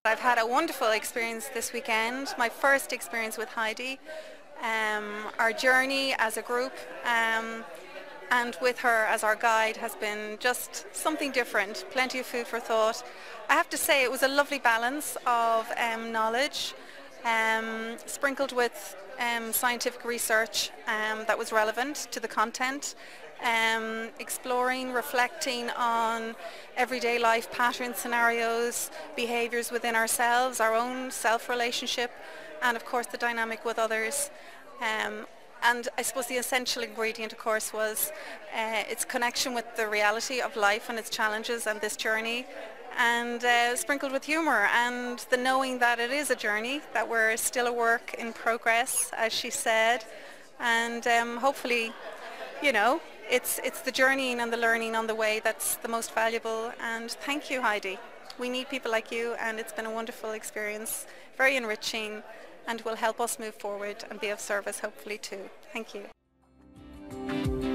I've had a wonderful experience this weekend, my first experience with Heidi, our journey as a group and with her as our guide has been just something different, plenty of food for thought. I have to say it was a lovely balance of knowledge sprinkled with scientific research that was relevant to the content. Exploring, reflecting on everyday life pattern scenarios, behaviours within ourselves, our own self-relationship, and of course the dynamic with others. And I suppose the essential ingredient, of course, was its connection with the reality of life and its challenges and this journey, and sprinkled with humour and the knowing that it is a journey, that we're still a work in progress, as she said, and hopefully, you know, it's the journeying and the learning on the way that's the most valuable. And thank you, Heidi. We need people like you, and it's been a wonderful experience, very enriching, and will help us move forward and be of service hopefully too. Thank you.